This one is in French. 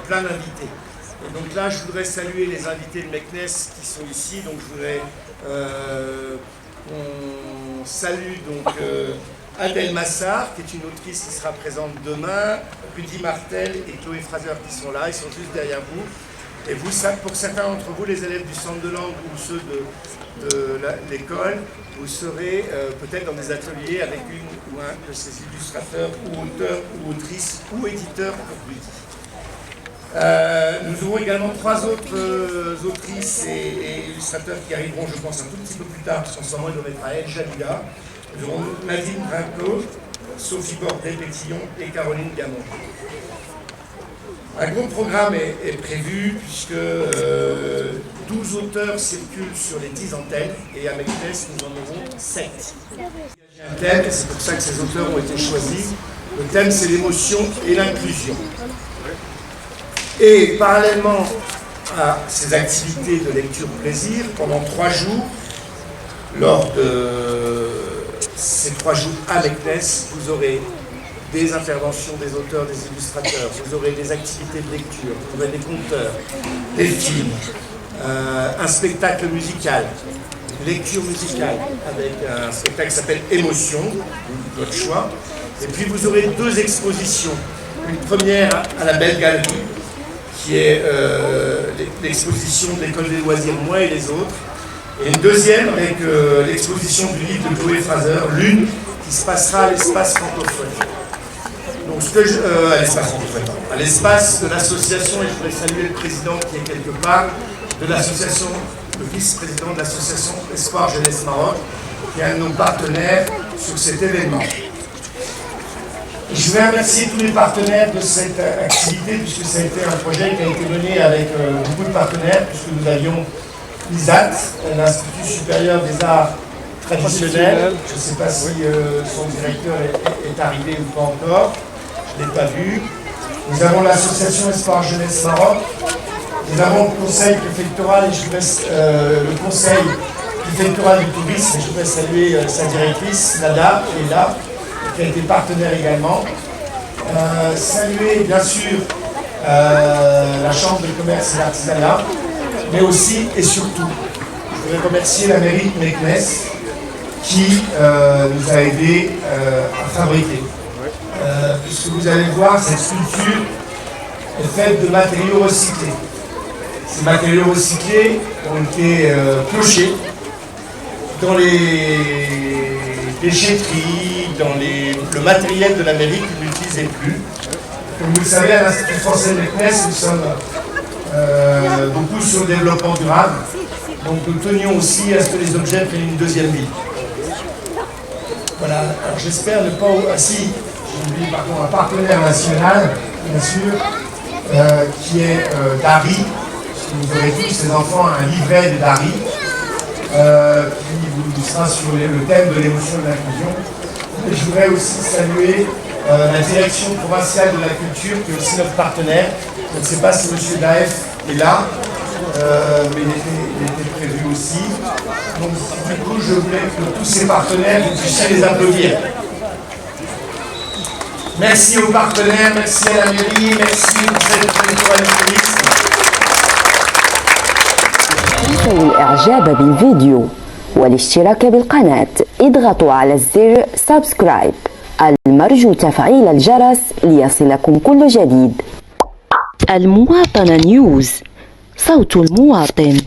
plein d'invités. Et donc là, je voudrais saluer les invités de Meknes qui sont ici. Donc je voudrais qu'on salue donc Adèle Massard, qui est une autrice qui sera présente demain, Rudy Martel et Chloé Fraser qui sont là, ils sont juste derrière vous. Et vous, pour certains d'entre vous, les élèves du centre de langue ou ceux de l'école, vous serez peut-être dans des ateliers avec une ou un de ces illustrateurs ou auteurs ou autrices ou éditeurs pour Rudy. Nous aurons également 3 autres autrices et illustrateurs qui arriveront, je pense, un tout petit peu plus tard, parce qu'en ce moment, ils doivent être à El Jalila. Nous aurons Nadine Brinco, Sophie Bordet-Pétillon et Caroline Gamon. Un gros programme est prévu, puisque 12 auteurs circulent sur les 10 antennes, et à Meknes, nous en aurons 7. Il y a un thème, et c'est pour ça que ces auteurs ont été choisis. Le thème, c'est l'émotion et l'inclusion. Et parallèlement à ces activités de lecture plaisir, pendant 3 jours, lors de ces 3 jours à Meknes, vous aurez des interventions des auteurs, des illustrateurs, vous aurez des activités de lecture, vous aurez des conteurs, des films, un spectacle musical, lecture musicale avec un spectacle qui s'appelle Émotion, votre choix. Et puis vous aurez 2 expositions. Une première à la Belle Galerie, qui est l'exposition de l'École des loisirs, moi et les autres. Et une deuxième avec l'exposition du livre de Chloé Fraser, Lune, qui se passera à l'espace francophone. Donc à l'espace de l'association, et je voudrais saluer le président qui est quelque part, de l'association, le vice-président de l'association Espoir Jeunesse Maroc, qui est un de nos partenaires sur cet événement. Je voudrais remercier tous les partenaires de cette activité, puisque ça a été un projet qui a été mené avec beaucoup de partenaires, puisque nous avions l'ISAT, l'Institut supérieur des arts traditionnels. Je ne sais pas si son directeur est arrivé ou pas encore, je ne l'ai pas vu. Nous avons l'association Espoir Jeunesse Maroc. Nous avons le conseil préfectoral, et je voudrais, le conseil préfectoral du tourisme, et je voudrais saluer sa directrice, Nada, qui est là, qui a été partenaire également. Saluer bien sûr la Chambre de commerce et d'artisanat, mais aussi et surtout, je voudrais remercier la mairie de Meknes qui nous a aidés à fabriquer. Puisque vous allez voir, cette sculpture est faite de matériaux recyclés. Ces matériaux recyclés ont été piochés dans les déchetteries, dans le matériel de la mairie qui n'utilisait plus. Comme vous le savez, à l'Institut français de Meknes, nous sommes beaucoup sur le développement durable. Donc nous tenions aussi à ce que les objets prennent une deuxième vie. Voilà, alors j'espère ne pas... Ah si, j'ai oublié par contre un partenaire national, bien sûr, qui est Dari. Vous aurez tous ces enfants un livret de Dari, qui vous sera sur le thème de l'émotion et de l'inclusion. Et je voudrais aussi saluer la direction provinciale de la culture, qui est aussi notre partenaire. Je ne sais pas si M. Daef est là, mais il était prévu aussi. Donc du coup, je voulais que tous ces partenaires, vous puissiez les applaudir. Merci aux partenaires, merci à la mairie, merci pour cette territoire du tourisme. تنسوا الإعجاب بالفيديو والاشتراك بالقناة. اضغطوا على الزر سبسكرايب. المرجو تفعيل الجرس ليصلكم كل جديد. المواطنة نيوز، صوت المواطن.